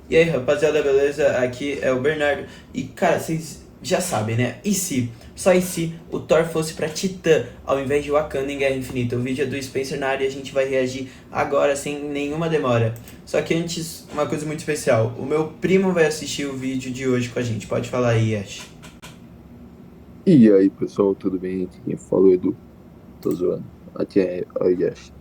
E aí, rapaziada, beleza? Aqui é o Bernardo. E, cara, vocês já sabem, né? E se, só e se, o Thor fosse pra Titã ao invés de Wakanda em Guerra Infinita? O vídeo é do Spencer na área e a gente vai reagir agora, sem nenhuma demora. Só que antes, uma coisa muito especial. O meu primo vai assistir o vídeo de hoje com a gente. Pode falar aí, Ash. E aí, pessoal, tudo bem? Aqui quem falou é Edu. Tô zoando. Aqui é o Yash.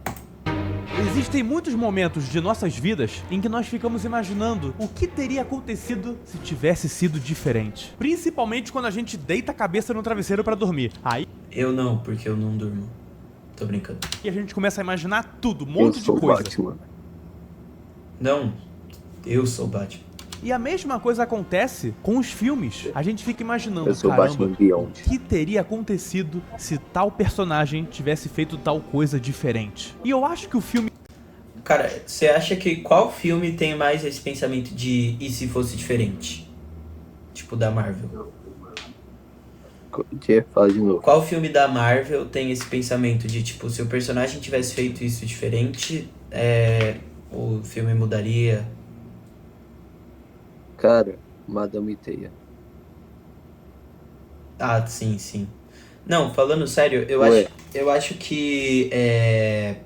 Existem muitos momentos de nossas vidas em que nós ficamos imaginando o que teria acontecido se tivesse sido diferente. Principalmente quando a gente deita a cabeça no travesseiro pra dormir. Aí Eu não, porque eu não durmo. Tô brincando. a gente começa a imaginar tudo, um Eu monte de sou o coisa. Batman. Não, eu sou o Batman. E a mesma coisa acontece com os filmes. A gente fica imaginando, Eu sou o caramba, Batman o Beyond. que teria acontecido se tal personagem tivesse feito tal coisa diferente. E eu acho que o filme Cara, você acha que qual filme tem mais esse pensamento de e se fosse diferente? Tipo, da Marvel. Que fala de novo. Qual filme da Marvel tem esse pensamento de, tipo, se o personagem tivesse feito isso diferente, o filme mudaria? Cara, Madame Teia. Ah, sim, sim. Não, falando sério, Ué, eu acho que é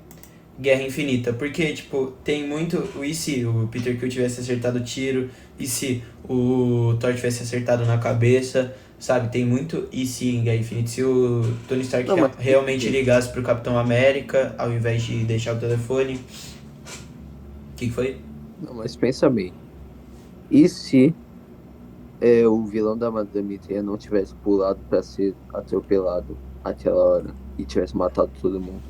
Guerra Infinita, porque, tipo, tem muito. E se o Peter Quill tivesse acertado o tiro? E se o Thor tivesse acertado na cabeça? Sabe, tem muito e se em Guerra Infinita. Se o Tony Stark não, mas pensa realmente bem. ligasse pro Capitão América ao invés de deixar o telefone. O que foi? Não, mas pensa bem. E se o vilão da Madame Teia não tivesse pulado pra ser atropelado aquela hora e tivesse matado todo mundo?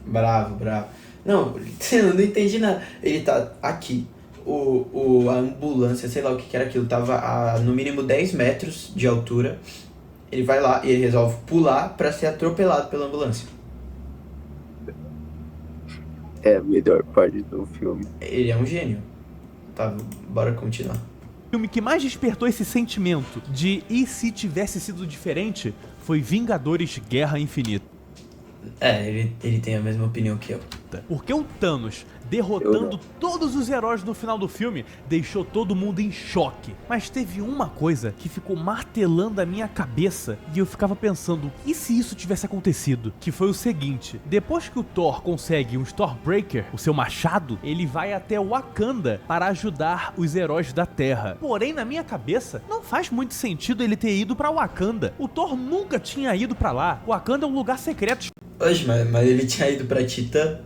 Bravo, bravo. Não, eu não entendi nada. Ele tá aqui. A ambulância, sei lá o que, que era aquilo, tava a no mínimo 10 metros de altura. Ele vai lá e ele resolve pular pra ser atropelado pela ambulância. É a melhor parte do filme. Ele é um gênio. Tá, bora continuar. filme que mais despertou esse sentimento de e se tivesse sido diferente foi Vingadores Guerra Infinita. Ele tem a mesma opinião que eu. Porque o Thanos derrotando todos os heróis no final do filme deixou todo mundo em choque. Mas teve uma coisa que ficou martelando a minha cabeça e eu ficava pensando, e se isso tivesse acontecido? Que foi o seguinte, depois que o Thor consegue um Stormbreaker, o seu machado, ele vai até Wakanda para ajudar os heróis da Terra. Porém, na minha cabeça, não faz muito sentido ele ter ido pra Wakanda. O Thor nunca tinha ido pra lá. Wakanda é um lugar secreto. Oxe, mas ele tinha ido pra Titã?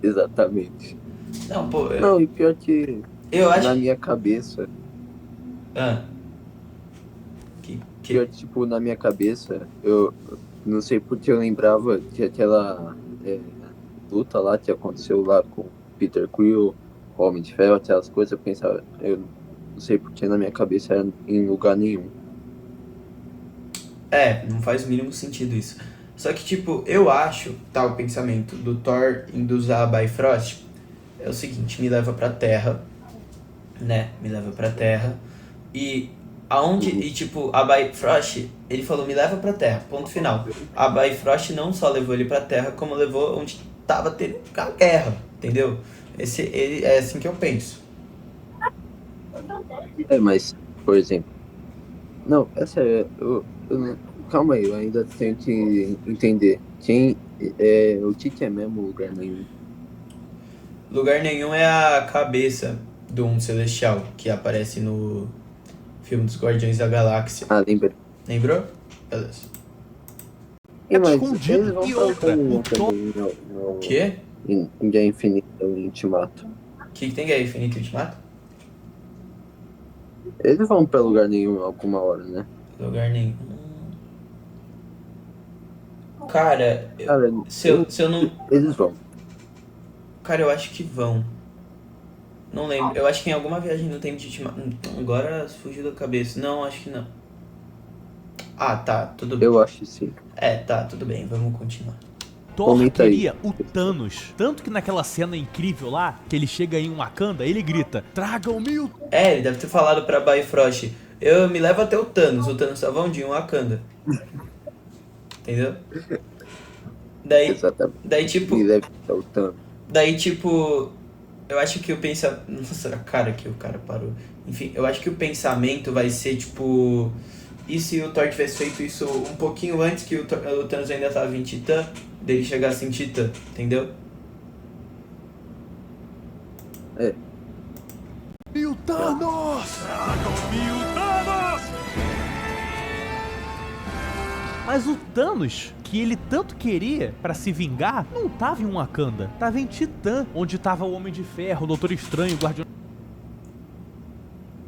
Exatamente. Não, pô, Não, e pior que eu na acho. minha cabeça, Ah, pior que, tipo, na minha cabeça, eu não sei porque eu lembrava de aquela luta lá que aconteceu lá com Peter Quill, Homem de Ferro, aquelas coisas, eu pensava, eu não sei porque na minha cabeça era em lugar nenhum. não faz o mínimo sentido isso. Só que, tipo, eu acho, tá, o pensamento do Thor indo usar a Bifrost é o seguinte, me leva pra Terra, né? Me leva pra Terra. E aonde. E tipo, a Bifrost, ele falou, me leva pra Terra, ponto final. A Bifrost não só levou ele pra Terra, como levou onde tava tendo a guerra, entendeu? É assim que eu penso. Mas, por exemplo, não, essa é, eu não- calma aí, eu ainda tenho que entender o que é mesmo lugar nenhum. Lugar nenhum é a cabeça de um celestial que aparece no filme dos Guardiões da Galáxia. Ah, lembra. Lembrou? Beleza. Mas eles Escondido. vão E pra lugar outra, o nenhum Thor também O quê? em Guerra Infinita, no Ultimato. O que tem Guerra Infinita e Ultimato? Eles vão pra lugar nenhum alguma hora, né? Lugar nenhum. Cara, Cara, se eu não. eles vão. Cara, eu acho que vão. Não lembro. Eu acho que em alguma viagem no tempo de Ultimato. Agora fugiu da cabeça. Não, acho que não. Ah, tá, tudo bem. Eu acho que sim. Tá, tudo bem, vamos continuar. Comenta aí. queria o Thanos. Tanto que naquela cena incrível lá, que ele chega em Wakanda, ele grita, tragam-me o... Ele deve ter falado pra Bifrost. Eu me levo até o Thanos tava onde? Em Wakanda. Entendeu? Daí, Exatamente. daí Me tipo, deve estar o Thanos. daí tipo, Eu acho que o pensamento. Nossa, a cara que o cara parou. Enfim, eu acho que o pensamento vai ser tipo. E se o Thor tivesse feito isso um pouquinho antes que o Thanos ainda tava em Titã, dele chegasse em Titã, entendeu? É, Mil Thanos! Mil Thanos! Mas o Thanos, que ele tanto queria pra se vingar, não tava em Wakanda. Tava em Titã, onde tava o Homem de Ferro, o Doutor Estranho, o Guardião...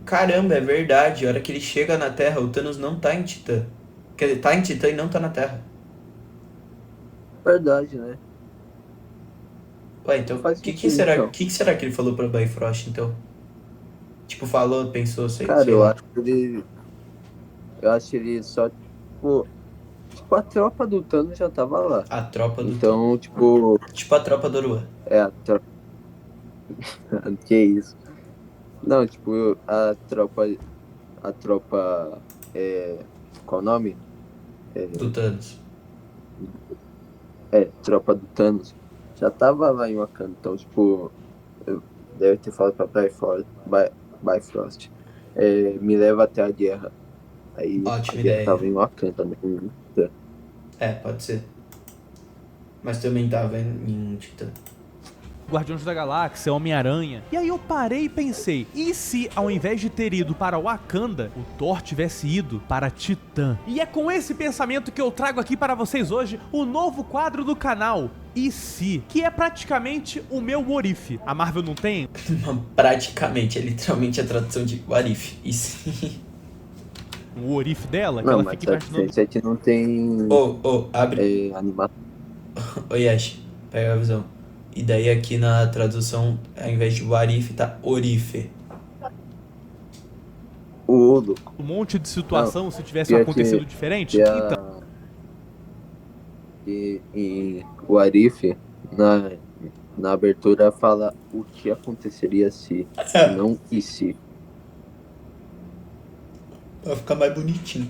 Caramba, é verdade. A hora que ele chega na Terra, o Thanos não tá em Titã. Quer dizer, tá em Titã e não tá na Terra. verdade, né? Ué, então, o Faz que, sentido, será, então. que será que ele falou pra Bifrost, então? Tipo, falou, pensou, Cara, sei lá. eu acho que ele só, tipo, a tropa do Thanos já tava lá. A tropa do Thanos. Então, tipo, Tipo a tropa do Oruan. é a tropa. Que isso? Não, tipo, a tropa, qual o nome? Do Thanos. Tropa do Thanos já tava lá em Wakanda. Então, tipo, deve ter falado pra Bifrost, me leva até a guerra. Aí a Ótima guerra ideia. tava em Wakanda, né? É, pode ser. Mas também tava em Titã. Guardiões da Galáxia, Homem-Aranha. E aí eu parei e pensei, e se ao invés de ter ido para Wakanda, o Thor tivesse ido para Titã? E é com esse pensamento que eu trago aqui para vocês hoje o novo quadro do canal, E se? Que é praticamente o meu What If. A Marvel não tem? Praticamente, é literalmente a tradução de What If. E sim. O What If dela, que Não, ela mas fica a imaginando... diferença é que não tem Abre. animação. Ô Yash, pega a visão. E daí aqui na tradução, ao invés de What If, tá Orife. O Olo, Um monte de situação se tivesse pior acontecido que- diferente. que Então, em o Arif, na abertura, fala o que aconteceria se, e não e se. Vai ficar mais bonitinho.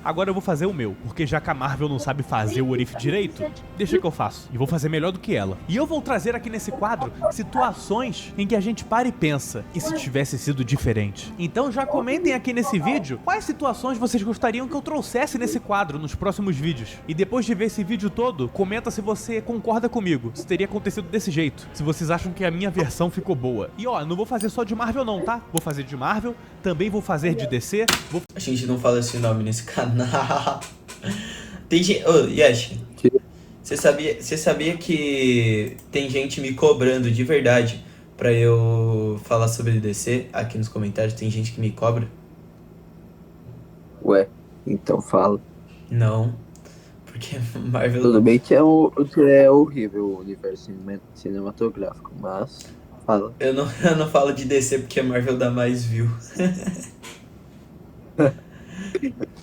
agora eu vou fazer o meu, porque já que a Marvel não sabe fazer o What If direito, deixa que eu faço, e vou fazer melhor do que ela. E eu vou trazer aqui nesse quadro situações em que a gente para e pensa, e se tivesse sido diferente? Então já comentem aqui nesse vídeo quais situações vocês gostariam que eu trouxesse nesse quadro nos próximos vídeos. E depois de ver esse vídeo todo, comenta se você concorda comigo, se teria acontecido desse jeito, se vocês acham que a minha versão ficou boa. E ó, não vou fazer só de Marvel não, tá? Vou fazer de Marvel, também vou fazer de DC, A gente não fala esse nome nesse canal. Tem gente... Ô, Yash, você sabia que tem gente me cobrando de verdade pra eu falar sobre DC? Aqui nos comentários tem gente que me cobra? Ué, então fala. Não, porque Marvel... Tudo bem que é horrível o universo cinematográfico, mas fala. Eu não falo de DC porque a Marvel dá mais view.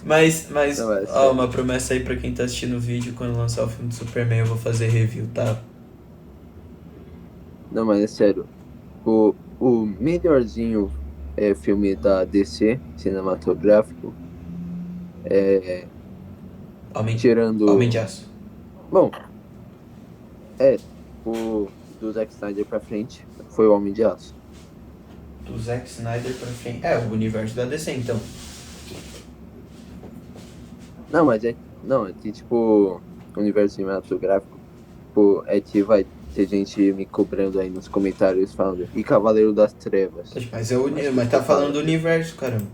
Mas Não, é ó, sério. uma promessa aí pra quem tá assistindo o vídeo, quando lançar o filme do Superman eu vou fazer review, tá? Não, mas é sério. O melhorzinho filme da DC cinematográfico, tirando. Homem de Aço. Bom, o do Zack Snyder pra frente foi o Homem de Aço. Do Zack Snyder pra frente. É, o universo da DC, então. Não, mas Não, é que, tipo, o universo cinematográfico, tipo, é que vai ter gente me cobrando aí nos comentários falando, e Cavaleiro das Trevas? Mas tá falando do universo, caramba.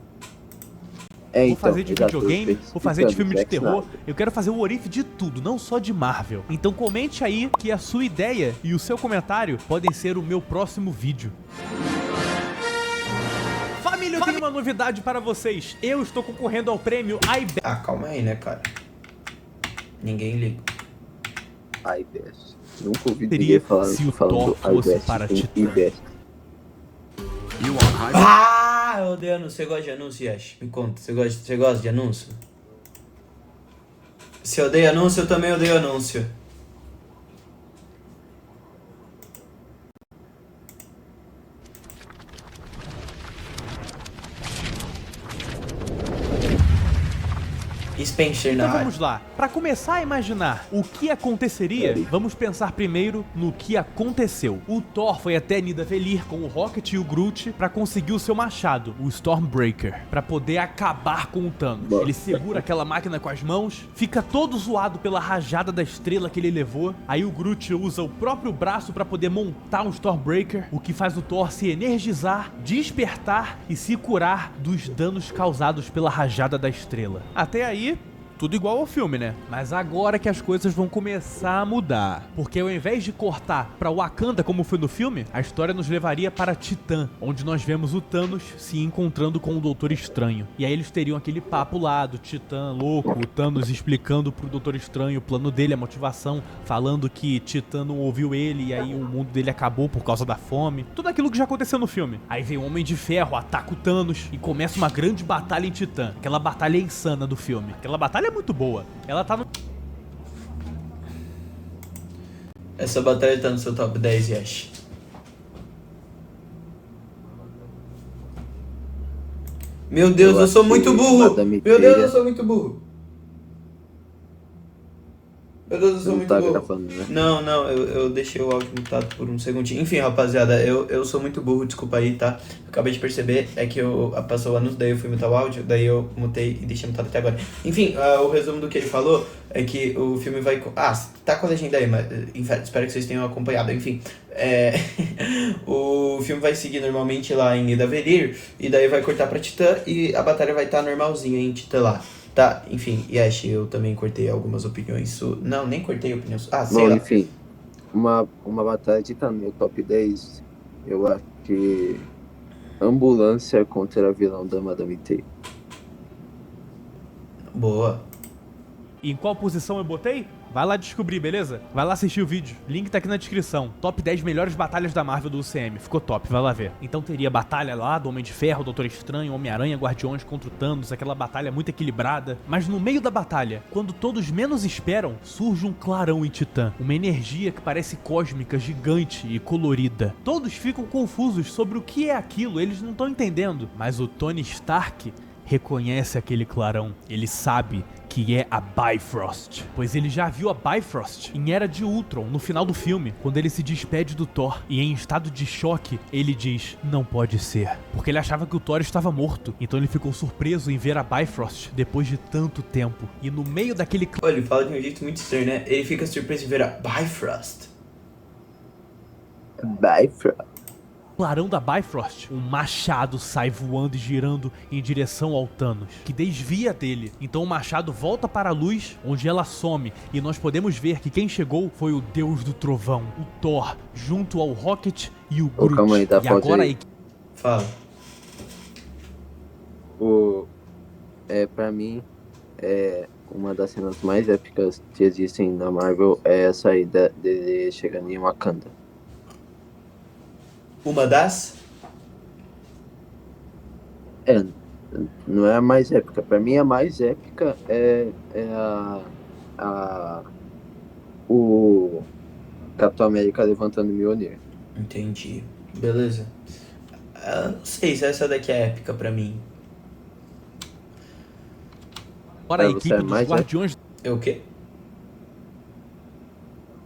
Vou Então, fazer de exato, videogame, eu tô vou fazer de filme de explicando, terror, Zack Snyder. eu quero fazer o What If de tudo, não só de Marvel. Então comente aí que a sua ideia e o seu comentário podem ser o meu próximo vídeo. Família, eu tenho uma novidade para vocês. Eu estou concorrendo ao prêmio iBest. Ah, calma aí, né, cara? Ninguém liga. iBest. Nunca ouvi Seria ninguém falando se o Thor fosse iBest, para tem Titã. iBest. Ah, eu odeio anúncio. Você gosta de anúncio, Yash? Me conta, você gosta de anúncio? Se odeia anúncio, eu também odeio anúncio. E Spencer na Então área. vamos lá. Para começar a imaginar o que aconteceria, vamos pensar primeiro no que aconteceu. O Thor foi até Nidavellir com o Rocket e o Groot para conseguir o seu machado, o Stormbreaker, para poder acabar com o Thanos. Ele segura aquela máquina com as mãos, fica todo zoado pela rajada da estrela que ele levou. Aí o Groot usa o próprio braço para poder montar um Stormbreaker, o que faz o Thor se energizar, despertar e se curar dos danos causados pela rajada da estrela. Até aí, tudo igual ao filme, né? Mas agora que as coisas vão começar a mudar. Porque ao invés de cortar pra Wakanda como foi no filme, a história nos levaria para Titã, onde nós vemos o Thanos se encontrando com o Doutor Estranho. E aí eles teriam aquele papo lá do Titã louco, o Thanos explicando pro Doutor Estranho o plano dele, a motivação, falando que Titã não ouviu ele e aí o mundo dele acabou por causa da fome. Tudo aquilo que já aconteceu no filme. Aí vem o Homem de Ferro, ataca o Thanos e começa uma grande batalha em Titã. Aquela batalha insana do filme. Aquela batalha é muito boa. Ela tá no... Essa batalha tá no seu top 10, Yash. Meu Deus, eu sou muito burro! Meu Deus, eu sou muito burro! Meu Deus, eu sou muito burro. Gravando, né? Não, eu deixei o áudio mutado por um segundinho. Enfim, rapaziada, eu sou muito burro, desculpa aí, tá? Acabei de perceber, é que passou o anúncio, daí eu fui mutar o áudio, daí eu mutei e deixei mutado até agora. Enfim, o resumo do que ele falou é que o filme vai... tá com a legenda aí, mas espero que vocês tenham acompanhado. Enfim, o filme vai seguir normalmente lá em Nidavellir, e daí vai cortar pra Titã, e a batalha vai estar normalzinha em Titã lá. Tá, enfim, Yash, eu também cortei algumas opiniões. Não, nem cortei opiniões. Sei Bom, lá. enfim, uma batalha que tá no meu top 10, eu acho que Ambulância contra a vilão da Madame Teia. Boa. E em qual posição eu botei? Vai lá descobrir, beleza? Vai lá assistir o vídeo. Link tá aqui na descrição. Top 10 melhores batalhas da Marvel do UCM. Ficou top, vai lá ver. Então teria batalha lá do Homem de Ferro, Doutor Estranho, Homem-Aranha, Guardiões contra o Thanos. Aquela batalha muito equilibrada. Mas no meio da batalha, quando todos menos esperam, surge um clarão em Titã. Uma energia que parece cósmica, gigante e colorida. Todos ficam confusos sobre o que é aquilo. Eles não estão entendendo. Mas o Tony Stark reconhece aquele clarão. Ele sabe que é a Bifrost, pois ele já viu a Bifrost em Era de Ultron, no final do filme, quando ele se despede do Thor, e em estado de choque, ele diz, não pode ser, porque ele achava que o Thor estava morto, então ele ficou surpreso em ver a Bifrost depois de tanto tempo, e no meio daquele... Olha, ele fala de um jeito muito estranho, né? Ele fica surpreso em ver a Bifrost. Bifrost. clarão da Bifrost, um machado sai voando e girando em direção ao Thanos, que desvia dele. Então o machado volta para a luz, onde ela some, e nós podemos ver que quem chegou foi o Deus do Trovão, o Thor, junto ao Rocket e o Groot. Calma aí, tá, e agora aí. Fala. Pra mim, uma das cenas mais épicas que existem na Marvel é essa aí dele chegando em Wakanda. Uma das? Não é a mais épica. Pra mim, a mais épica é o Capitão América levantando o Mjolnir. Entendi. Beleza. Não sei se essa daqui é épica pra mim. Agora a Pra você equipe é dos mais Guardiões... É o quê?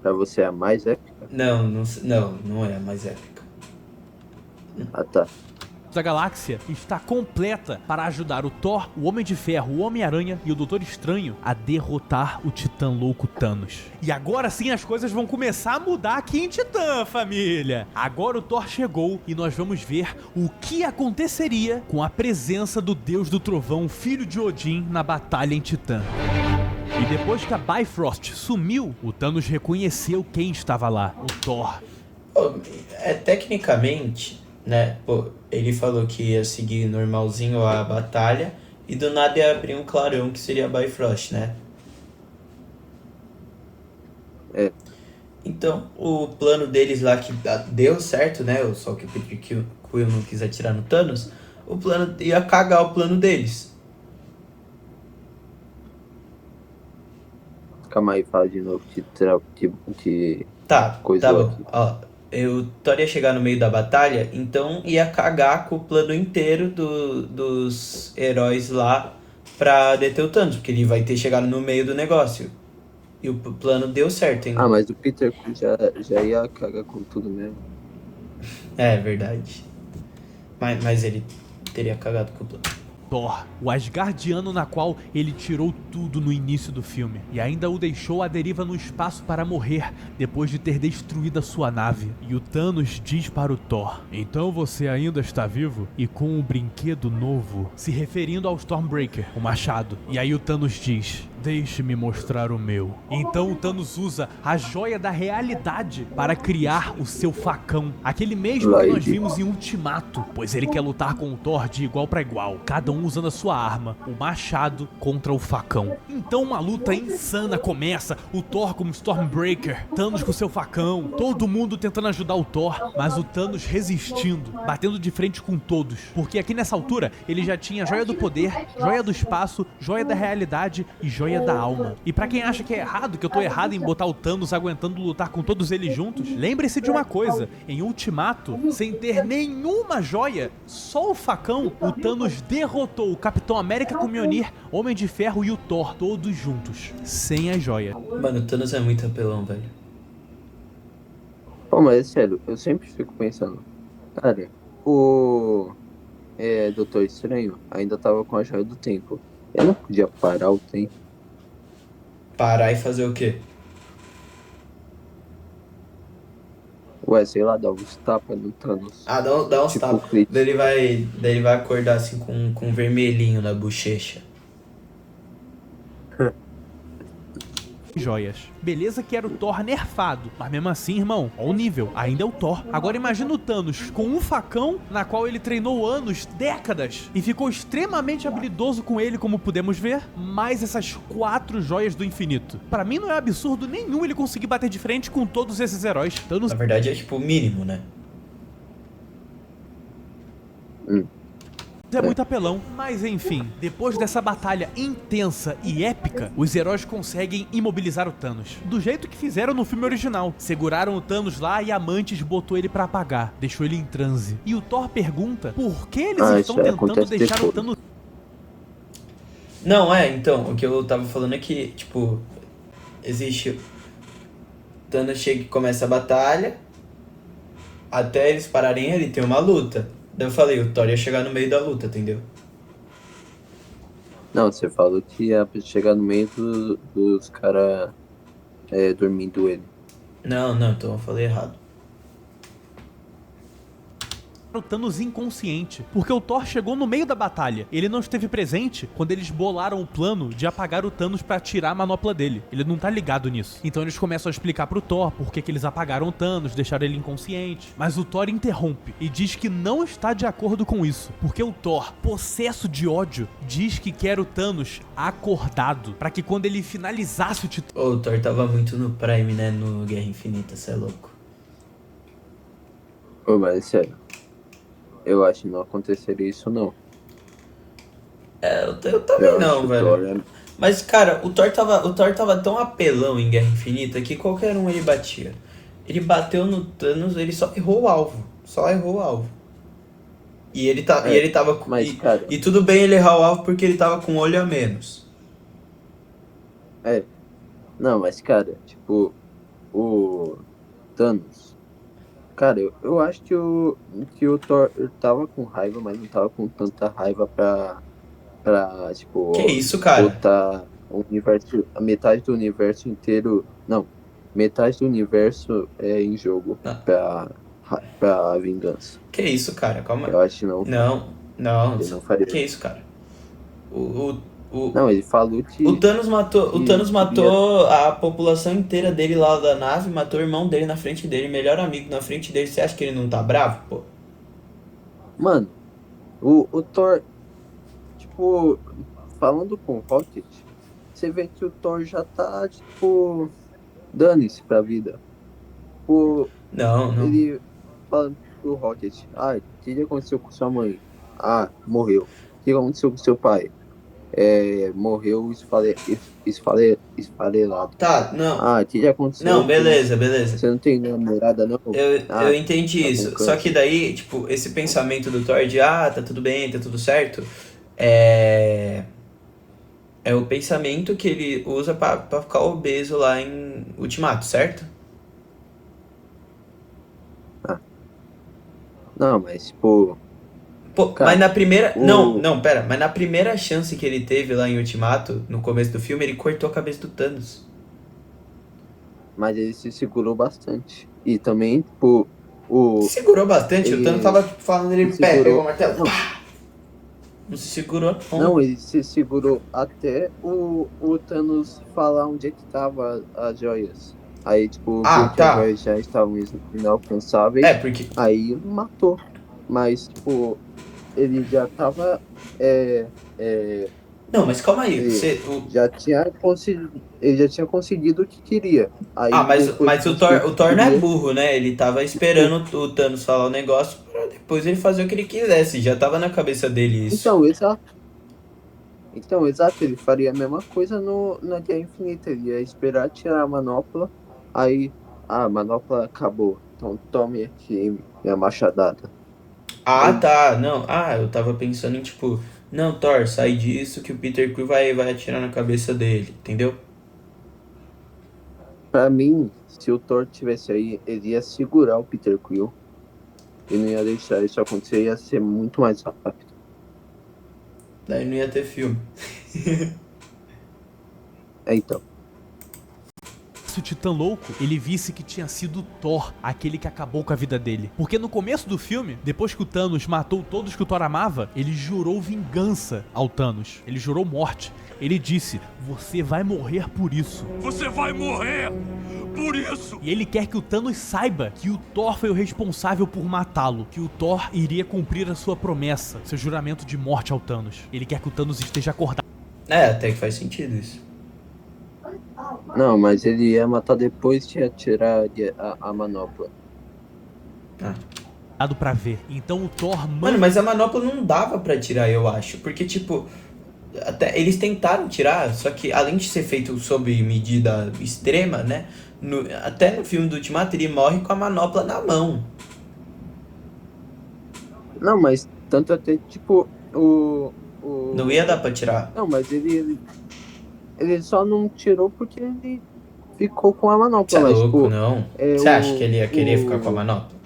Pra você é a mais épica? Não é a mais épica. Ah, tá. da galáxia está completa para ajudar o Thor, o Homem de Ferro, o Homem-Aranha e o Doutor Estranho a derrotar o Titã louco Thanos. E agora sim as coisas vão começar a mudar aqui em Titã, família. Agora o Thor chegou e nós vamos ver o que aconteceria com a presença do Deus do Trovão, filho de Odin, na batalha em Titã. E depois que a Bifrost sumiu, o Thanos reconheceu quem estava lá, o Thor. Tecnicamente, né, ele falou que ia seguir normalzinho a batalha e do nada ia abrir um clarão que seria a Bifrost, né? Então, o plano deles lá que deu certo, né, só que o Peter Quill não quis atirar no Thanos, o plano ia cagar o plano deles. Calma aí, fala de novo Tá coisa bom. aqui. Ó, o Thor ia chegar no meio da batalha, então ia cagar com o plano inteiro dos heróis lá pra deter o Thanos, porque ele vai ter chegado no meio do negócio. E o plano deu certo, hein? Ah, mas o Peter Quill já ia cagar com tudo mesmo. É verdade. Mas ele teria cagado com o plano. Thor, o Asgardiano na qual ele tirou tudo no início do filme e ainda o deixou à deriva no espaço para morrer depois de ter destruído a sua nave. E o Thanos diz para o Thor: então você ainda está vivo e com um brinquedo novo, se referindo ao Stormbreaker, o machado. E aí o Thanos diz: deixe-me mostrar o meu. Então o Thanos usa a joia da realidade para criar o seu facão, aquele mesmo que nós vimos em Ultimato, pois ele quer lutar com o Thor de igual para igual, cada um usando a sua arma, o machado contra o facão. Então uma luta insana começa, o Thor como Stormbreaker, Thanos com seu facão, todo mundo tentando ajudar o Thor, mas o Thanos resistindo, batendo de frente com todos, porque aqui nessa altura ele já tinha joia do poder, joia do espaço, joia da realidade e joia da alma. E pra quem acha que é errado, que eu tô errado em botar o Thanos aguentando lutar com todos eles juntos, lembre-se de uma coisa, em Ultimato, sem ter nenhuma joia, só o facão, o Thanos derrotou o Capitão América com o Mjolnir, Homem de Ferro e o Thor, todos juntos, sem a joia. Mano, o Thanos é muito apelão, velho. Pô, mas é sério, eu sempre fico pensando, cara, o Doutor Estranho ainda tava com a joia do tempo. Ele não podia parar o tempo. Parar e fazer o quê? Ué, sei lá, dar uns tapas no Thanos. Ah, dá uns Tipo tapas. Creed. Daí ele vai acordar assim com um vermelhinho na bochecha. Joias. Beleza que era o Thor nerfado, mas mesmo assim, irmão, ó o nível, ainda é o Thor. Agora imagina o Thanos com um facão na qual ele treinou anos, décadas, e ficou extremamente habilidoso com ele, como podemos ver, mais essas 4 joias do infinito. Pra mim não é absurdo nenhum ele conseguir bater de frente com todos esses heróis. Thanos Na verdade é tipo o mínimo, né? é muito apelão, mas enfim, depois dessa batalha intensa e épica, os heróis conseguem imobilizar o Thanos, do jeito que fizeram no filme original. Seguraram o Thanos lá e Amantes botou ele pra apagar, deixou ele em transe. E o Thor pergunta por que eles estão tentando deixar o Thanos... Não, então, o que eu tava falando é que, tipo, existe... Thanos chega e começa a batalha, até eles pararem ali, tem uma luta. Daí eu falei, o Thor ia chegar no meio da luta, entendeu? Não, você falou que ia chegar no meio dos caras dormindo ele. Não, então eu falei errado. O Thanos inconsciente, porque o Thor chegou no meio da batalha. Ele não esteve presente quando eles bolaram o plano de apagar o Thanos pra tirar a manopla dele. Ele não tá ligado nisso. Então eles começam a explicar pro Thor por que eles apagaram o Thanos, deixaram ele inconsciente. Mas o Thor interrompe e diz que não está de acordo com isso, porque o Thor, possesso de ódio, diz que quer o Thanos acordado, pra que quando ele finalizasse o título... O Thor tava muito no Prime, né, no Guerra Infinita, cê é louco. Pô, mas é sério. Eu acho que não aconteceria isso, não. Eu também não, velho. Mas, cara, o Thor tava tão apelão em Guerra Infinita que qualquer um ele batia. Ele bateu no Thanos, ele só errou o alvo. E ele tava com... Mas, cara... E tudo bem ele errar o alvo porque ele tava com um olho a menos. Não, mas, cara, tipo... O Thanos... Cara, eu acho que o Thor tava com raiva, mas não tava com tanta raiva pra tipo... Que isso, cara? Botar o universo, a metade do universo inteiro... Não, metade do universo em jogo pra vingança. Que isso, cara? Calma. Eu acho que não. Não. Ele não faria. Que isso, cara? Não, ele falou que... O Thanos matou a população inteira dele lá da nave, matou o irmão dele na frente dele, melhor amigo na frente dele. Você acha que ele não tá bravo, pô? Mano, o Thor, tipo, falando com o Rocket, você vê que o Thor já tá, tipo, dane-se pra vida. Não. Ele falando pro Rocket, o que aconteceu com sua mãe? Morreu. O que aconteceu com seu pai? Morreu esfarelado. Tá, não. O que aconteceu? Não, beleza. Você não tem namorada, não? Eu entendi isso. Só que daí, tipo, esse pensamento do Thor de tá tudo bem, tá tudo certo, É o pensamento que ele usa pra ficar obeso lá em Ultimato, certo? Ah, não, mas, tipo, Pô, mas cara, na primeira. Não, o. não, pera. Mas na primeira chance que ele teve lá em Ultimato, no começo do filme, ele cortou a cabeça do Thanos. Mas ele se segurou bastante. E também, tipo, o. Segurou bastante, o Thanos Ele tava tipo, falando, se ele pegou o segurou. martelo, Não, pá! Não se segurou, não. não, ele se segurou até o Thanos falar onde é que tava as joias. Aí, tipo, viu Ah, que as tá. joias já estavam É, inalcançáveis. porque. Aí matou. Mas, tipo, ele já tava. É, Não, mas calma aí. ele Você, ele já tinha conseguido o que queria. Ah, Aí, mas, depois que mas conseguiu o O que Thor não é queria, burro, né? Ele tava tipo, esperando o Thanos falar o negócio pra depois ele fazer o que ele quisesse. Já tava na cabeça dele isso. então, exato. Então, exato, ele faria a mesma coisa no, na Guerra Infinita. Ele ia esperar tirar a manopla, aí a manopla acabou. Então tome aqui minha machadada. Ah, Aí, tá. Não. Ah, eu tava pensando em tipo, não, Thor, sai disso que o Peter Quill vai atirar na cabeça dele, entendeu? pra mim, se o Thor tivesse aí, ele ia segurar o Peter Quill e não ia deixar isso acontecer, ia ser muito mais rápido. Daí não ia ter filme. Então, Se o Titã Louco, ele visse que tinha sido Thor, aquele que acabou com a vida dele. Porque no começo do filme, depois que o Thanos matou todos que o Thor amava, ele jurou vingança ao Thanos. Ele jurou morte. Ele disse, você vai morrer por isso. Você vai morrer por isso! E ele quer que o Thanos saiba que o Thor foi o responsável por matá-lo. Que o Thor iria cumprir a sua promessa, seu juramento de morte ao Thanos. Ele quer que o Thanos esteja acordado É, até que faz sentido isso. não, mas ele ia matar depois de atirar a manopla. Ah. pra ver. Então o Thor Mano, mas a manopla não dava pra tirar, eu acho. Porque, tipo, até eles tentaram tirar, só que além de ser feito sob medida extrema, né? Até no filme do Ultimato ele morre com a manopla na mão. Não, mas tanto até, tipo, Não ia dar pra tirar. Não, mas ele só não tirou porque ele ficou com a Você manopla, é mas, louco, tipo, não? é Você acha que ele ia querer ficar com a manopla?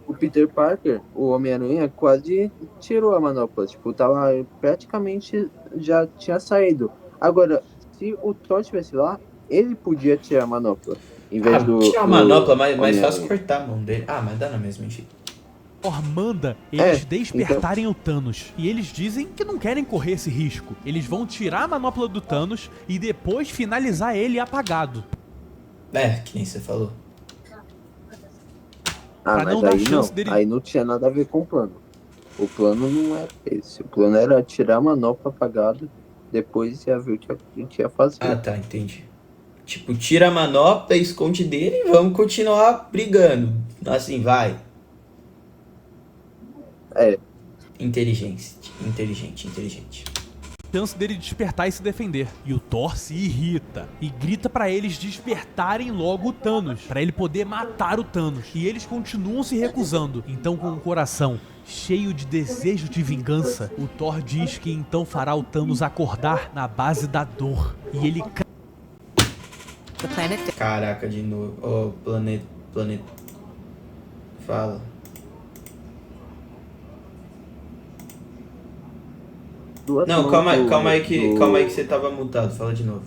o Peter Parker, o Homem-Aranha, quase tirou a manopla. Tipo, tava praticamente já tinha saído. Agora, se o Thor estivesse lá, ele podia tirar a manopla, em vez Ah, tirar a manopla, do mais fácil Homem-Aranha. cortar a mão dele. Ah, mas dá na mesma, enfim. Thor manda eles É, despertarem o Thanos. E eles dizem que não querem correr esse risco. Eles vão tirar a manopla do Thanos e depois finalizar ele apagado. É, que nem você falou. Ah, Pra mas não dar aí não. chance dele- Aí não tinha nada a ver com o plano. O plano não era esse. O plano era tirar a manopla apagada, depois ia ver o que a gente ia fazer. Ah, tá, entendi. Tipo, tira a manopla, esconde dele e vamos continuar brigando. Assim, vai. É, Inteligente. Chance dele despertar e se defender. E o Thor se irrita e grita pra eles despertarem logo o Thanos, pra ele poder matar o Thanos. E eles continuam se recusando. Então, com o coração cheio de desejo de vingança, o Thor diz que então fará o Thanos acordar na base da dor. E ele Caraca, de novo. Ô, planeta. Fala. duas Não, mãos calma aí que do- você tava mutado. Fala de novo.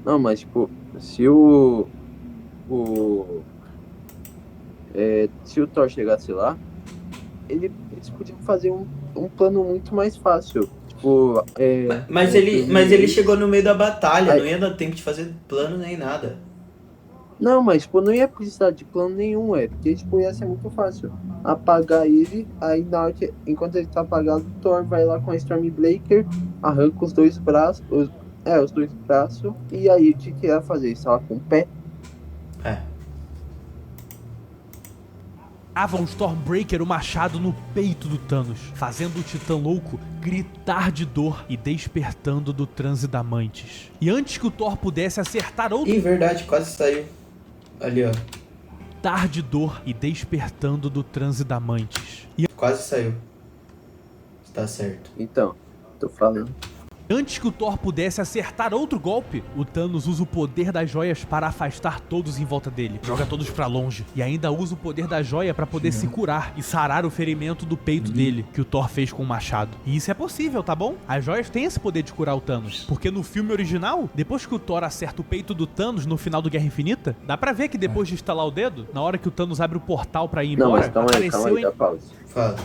Não, mas tipo, o se o Thor chegasse lá, eles podiam fazer um plano muito mais fácil. Tipo, Mas reunir ele eles. chegou no meio da batalha, Aí- não ia dar tempo de fazer plano nem nada. Não, mas tipo, não ia precisar de plano nenhum, porque tipo, ia ser muito fácil. Apagar ele, aí na hora que, enquanto ele tá apagado, o Thor vai lá com a Stormbreaker, arranca os dois braços, os dois braços, e aí o que ia fazer? Estava com o pé? É. crava um Stormbreaker, o machado, no peito do Thanos, fazendo o Titã Louco gritar de dor e despertando do transe da Mantis. E antes que o Thor pudesse acertar outro Ih, verdade, quase saiu. Ali, ó. gritar de dor e despertando do transe da Mantis. E Quase saiu. Tá certo. Então, tô falando. Antes que o Thor pudesse acertar outro golpe, o Thanos usa o poder das joias para afastar todos em volta dele. Joga todos pra longe. E ainda usa o poder da joia para poder se curar e sarar o ferimento do peito dele, que o Thor fez com o machado. E isso é possível, tá bom? As joias têm esse poder de curar o Thanos. Porque no filme original, depois que o Thor acerta o peito do Thanos no final do Guerra Infinita, dá pra ver que depois de estalar o dedo, na hora que o Thanos abre o portal pra ir Não, embora, mas calma aí, dá pausa. Fala.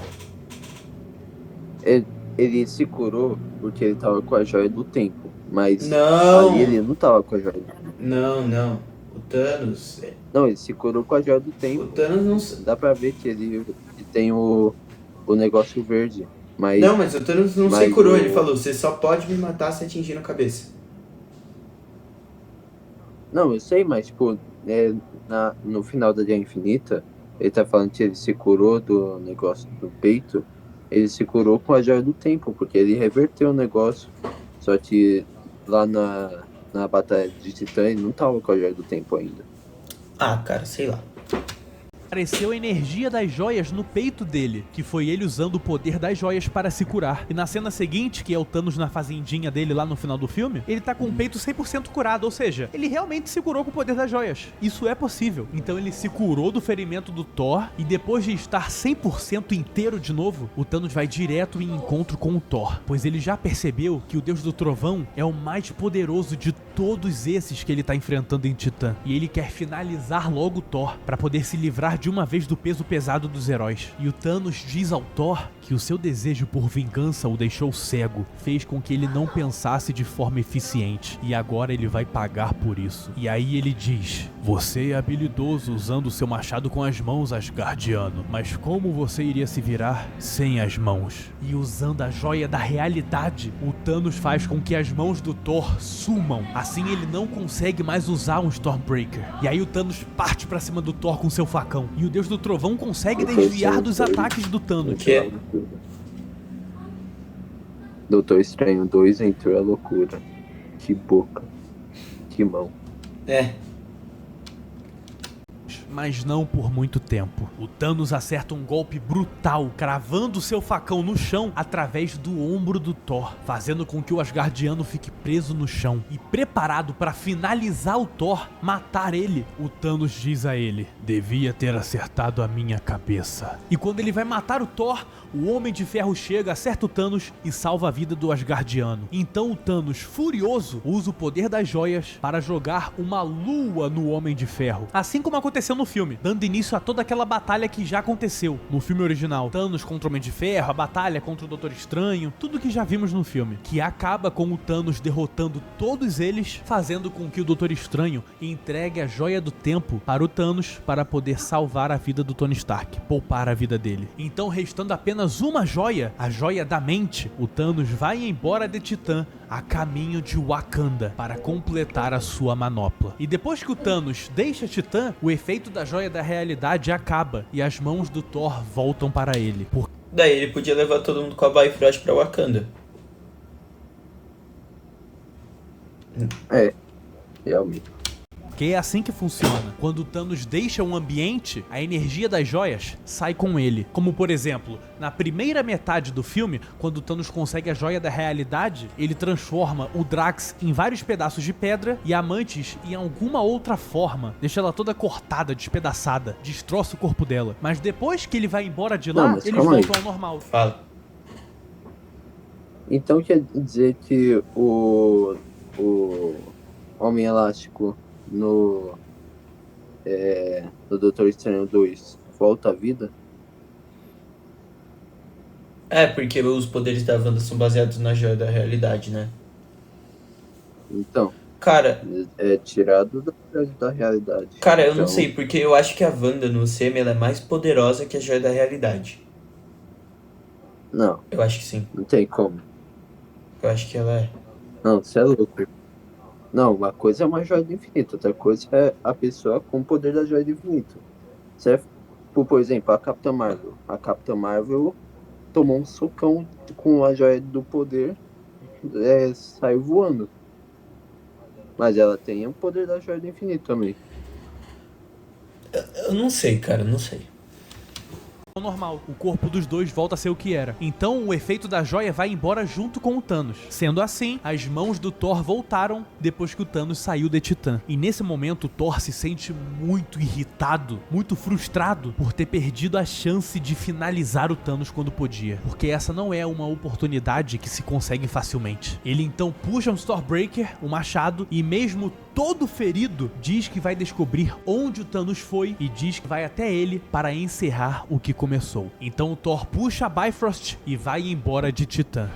Ele se curou porque ele tava com a joia do tempo. Mas Não. ali ele não tava com a joia do tempo. Não. O Thanos... Não, ele se curou com a joia do O tempo. Thanos não... Dá pra ver que ele tem o negócio verde. Mas, Não, mas o Thanos não se mas curou. o- Ele falou, você só pode me matar se atingir na cabeça. Não, eu sei, mas tipo, no final da Guerra Infinita, ele tá falando que ele se curou do negócio do peito. Ele se curou com a joia do tempo, porque ele reverteu o negócio. Só que lá na Batalha de Titã ele não tava com a joia do tempo ainda. Ah, cara, sei lá. apareceu a energia das joias no peito dele, que foi ele usando o poder das joias para se curar. E na cena seguinte, que é o Thanos na fazendinha dele lá no final do filme, ele tá com o peito 100% curado, ou seja, ele realmente se curou com o poder das joias. Isso é possível. Então ele se curou do ferimento do Thor e depois de estar 100% inteiro de novo, o Thanos vai direto em encontro com o Thor, pois ele já percebeu que o Deus do Trovão é o mais poderoso de todos esses que ele tá enfrentando em Titã. E ele quer finalizar logo o Thor, para poder se livrar de uma vez do peso pesado dos heróis. E o Thanos diz ao Thor que o seu desejo por vingança o deixou cego, fez com que ele não pensasse de forma eficiente, e agora ele vai pagar por isso. E aí ele diz: você é habilidoso usando seu machado com as mãos, Asgardiano, mas como você iria se virar sem as mãos? E usando a joia da realidade, o Thanos faz com que as mãos do Thor sumam, assim ele não consegue mais usar um Stormbreaker. E aí o Thanos parte pra cima do Thor com seu facão, e o Deus do Trovão consegue desviar dos ataques do Thanos. O quê? Doutor Estranho 2 entrou a loucura. Que boca. Que mão. É. Mas não por muito tempo. O Thanos acerta um golpe brutal, cravando seu facão no chão através do ombro do Thor, fazendo com que o Asgardiano fique preso no chão. E preparado para finalizar o Thor, matar ele, o Thanos diz a ele: devia ter acertado a minha cabeça. E quando ele vai matar o Thor, o Homem de Ferro chega, acerta o Thanos e salva a vida do Asgardiano. Então o Thanos, furioso, usa o poder das joias para jogar uma lua no Homem de Ferro, assim como aconteceu no filme, dando início a toda aquela batalha que já aconteceu no filme original. Thanos contra o Homem de Ferro, a batalha contra o Doutor Estranho, tudo que já vimos no filme, que acaba com o Thanos derrotando todos eles, fazendo com que o Doutor Estranho entregue a Joia do Tempo para o Thanos para poder salvar a vida do Tony Stark, poupar a vida dele. Então, restando apenas uma joia, a Joia da Mente, o Thanos vai embora de Titã a caminho de Wakanda para completar a sua manopla. E depois que o Thanos deixa Titã, o efeito da Joia da Realidade acaba e as mãos do Thor voltam para ele. Daí ele podia levar todo mundo com a Bifrost pra Wakanda. É, realmente. Porque é assim que funciona. Quando o Thanos deixa um ambiente, a energia das joias sai com ele. Como por exemplo, na primeira metade do filme, quando o Thanos consegue a Joia da Realidade, ele transforma o Drax em vários pedaços de pedra e a Mantis em alguma outra forma. Deixa ela toda cortada, despedaçada, destroça o corpo dela. Mas depois que ele vai embora de lá, mas eles calma aí. voltam ao normal. Fala. Então quer dizer que o Homem Elástico no Doutor Estranho 2 volta à vida? É, porque os poderes da Wanda são baseados na Joia da Realidade, né? Então, Cara, é tirado da realidade. eu não Então, sei, porque eu acho que a Wanda no CM ela é mais poderosa que a Joia da Realidade. Não, Eu acho que sim. não tem como. Eu acho que ela é. Não, você é louco. Não, uma coisa é uma joia do infinito, outra coisa é a pessoa com o poder da joia do infinito. Certo? Por exemplo, a Capitã Marvel. A Capitã Marvel tomou um socão com a joia do poder, saiu voando. Mas ela tem o poder da joia do infinito também. Eu não sei, cara, não sei. normal. O corpo dos dois volta a ser o que era. Então o efeito da joia vai embora junto com o Thanos. Sendo assim, as mãos do Thor voltaram depois que o Thanos saiu de Titã. E nesse momento o Thor se sente muito irritado, muito frustrado por ter perdido a chance de finalizar o Thanos quando podia. Porque essa não é uma oportunidade que se consegue facilmente. Ele então puxa um Stormbreaker, o machado, e mesmo todo ferido, diz que vai descobrir onde o Thanos foi e diz que vai até ele para encerrar o que começou. Então o Thor puxa a Bifrost e vai embora de Titã.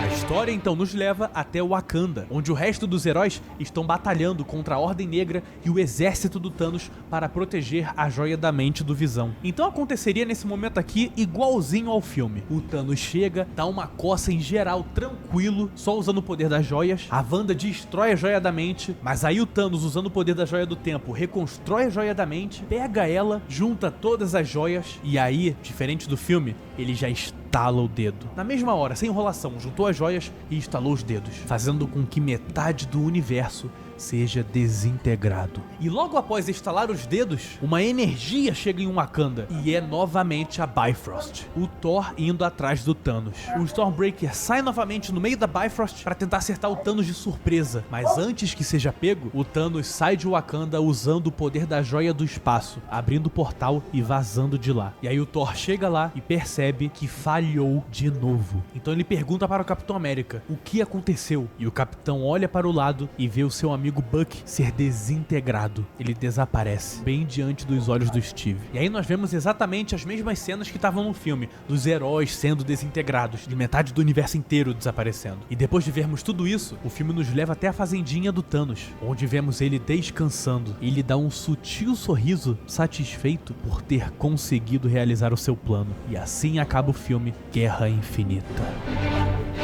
A história então nos leva até Wakanda, onde o resto dos heróis estão batalhando contra a Ordem Negra e o exército do Thanos para proteger a joia da mente do Visão. Então aconteceria nesse momento aqui igualzinho ao filme. O Thanos chega, dá uma coça em geral, tranquilo, só usando o poder das joias. A Wanda destrói a joia da mente, mas aí o Thanos, usando o poder da joia do tempo, reconstrói a joia da mente, pega ela, junta todas as joias e aí, diferente do filme, ele já estala o dedo. Na mesma hora, sem enrolação, juntou as joias e estalou os dedos, fazendo com que metade do universo seja desintegrado. E logo após estalar os dedos, uma energia chega em Wakanda e é novamente a Bifrost. O Thor indo atrás do Thanos. O Stormbreaker sai novamente no meio da Bifrost para tentar acertar o Thanos de surpresa, mas antes que seja pego, o Thanos sai de Wakanda usando o poder da joia do espaço, abrindo o portal e vazando de lá. E aí o Thor chega lá e percebe que falhou de novo. Então ele pergunta para o Capitão América o que aconteceu, e o Capitão olha para o lado e vê o seu amigo Buck ser desintegrado. Ele desaparece bem diante dos olhos do Steve. E aí nós vemos exatamente as mesmas cenas que estavam no filme, dos heróis sendo desintegrados, de metade do universo inteiro desaparecendo. E depois de vermos tudo isso, o filme nos leva até a fazendinha do Thanos, onde vemos ele descansando. E ele dá um sutil sorriso, satisfeito por ter conseguido realizar o seu plano. E assim acaba o filme Guerra Infinita.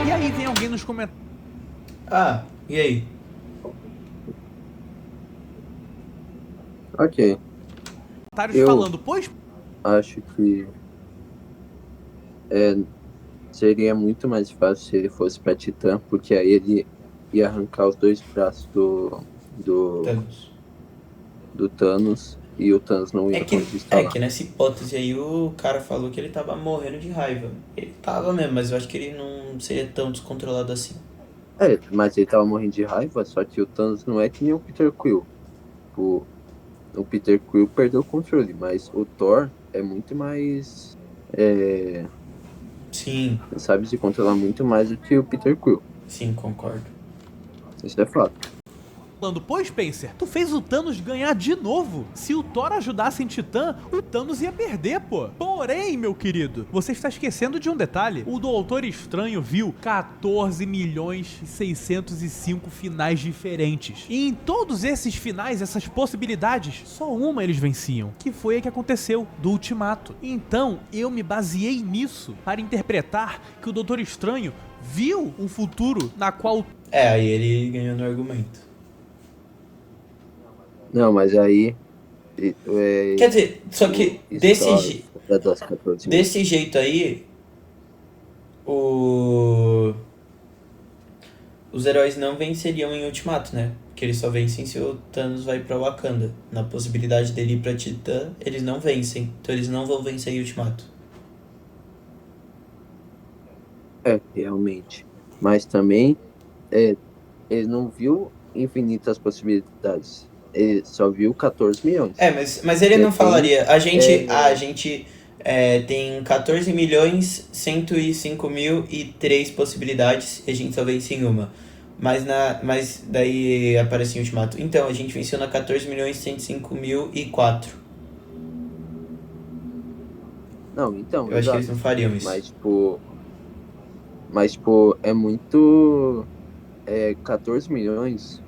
E aí vem alguém nos comentários. Ah, e aí? Ok. Falando, pois Acho que seria muito mais fácil se ele fosse pra Titã, porque aí ele ia arrancar os dois braços do Thanos e o Thanos não ia conquistar. É que nessa hipótese aí o cara falou que ele tava morrendo de raiva. Ele tava mesmo, mas eu acho que ele não seria tão descontrolado assim. Mas ele tava morrendo de raiva, só que o Thanos não é que nem o Peter Quill. O Peter Quill perdeu o controle, mas o Thor é muito mais... Sim. Sabe se controlar muito mais do que o Peter Quill. Sim, concordo. Isso é fato. falando, pô, Spencer, tu fez o Thanos ganhar de novo. Se o Thor ajudasse em Titã, o Thanos ia perder, pô. Porém, meu querido, você está esquecendo de um detalhe. O Doutor Estranho viu 14.605 finais diferentes. E em todos esses finais, essas possibilidades, só uma eles venciam, que foi a que aconteceu, do Ultimato. Então, eu me baseei nisso para interpretar que o Doutor Estranho viu um futuro na qual... Aí ele ganhou no argumento. Não, mas aí... Quer dizer, só que desse jeito aí, os heróis não venceriam em Ultimato, né? Porque eles só vencem se o Thanos vai pra Wakanda. Na possibilidade dele ir pra Titã, eles não vencem. Então eles não vão vencer em Ultimato. Realmente. Mas também, ele não viu infinitas possibilidades. Ele só viu 14 milhões. Mas ele não falaria. A gente tem 14.105.003 possibilidades e a gente só vence em uma. Mas daí aparece em Ultimato. Então, a gente venceu na 14.105.004. Não, então... Eu acho que eles não fariam isso. Mas, é muito... 14 milhões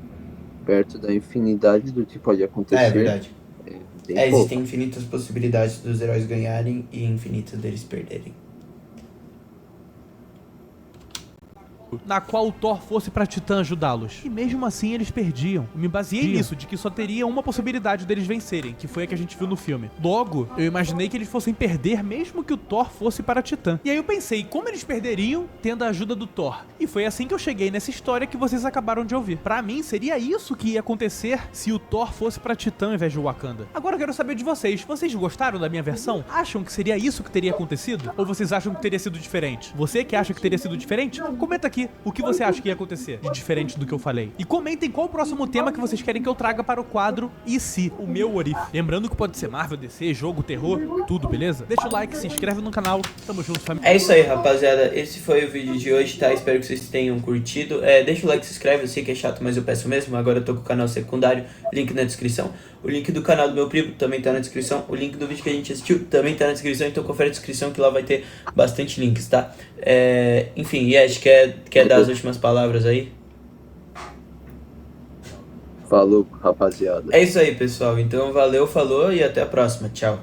perto da infinidade do que pode acontecer. É verdade. Existem infinitas possibilidades dos heróis ganharem e infinitas deles perderem. na qual o Thor fosse pra Titã ajudá-los. E mesmo assim eles perdiam. Eu me baseei nisso, de que só teria uma possibilidade deles vencerem, que foi a que a gente viu no filme. Logo, eu imaginei que eles fossem perder mesmo que o Thor fosse para a Titã. E aí eu pensei, como eles perderiam tendo a ajuda do Thor? E foi assim que eu cheguei nessa história que vocês acabaram de ouvir. Pra mim, seria isso que ia acontecer se o Thor fosse pra Titã ao invés de Wakanda. Agora eu quero saber de vocês. Vocês gostaram da minha versão? Acham que seria isso que teria acontecido? Ou vocês acham que teria sido diferente? Você que acha que teria sido diferente? Comenta aqui o que você acha que ia acontecer de diferente do que eu falei. E comentem qual o próximo tema que vocês querem que eu traga para o quadro E Se, o meu Orif. Lembrando que pode ser Marvel, DC, jogo, terror, tudo, beleza? Deixa o like, se inscreve no canal. Tamo junto, família. É isso aí, rapaziada. Esse foi o vídeo de hoje, tá? Espero que vocês tenham curtido. Deixa o like, se inscreve. Eu sei que é chato, mas eu peço mesmo. Agora eu tô com o canal secundário. Link na descrição. O link do canal do meu primo também tá na descrição. O link do vídeo que a gente assistiu também tá na descrição. Então confere a descrição que lá vai ter bastante links, tá? Enfim, Yash, quer dar as últimas palavras aí? Falou, rapaziada. É isso aí, pessoal. Então valeu, falou e até a próxima. Tchau.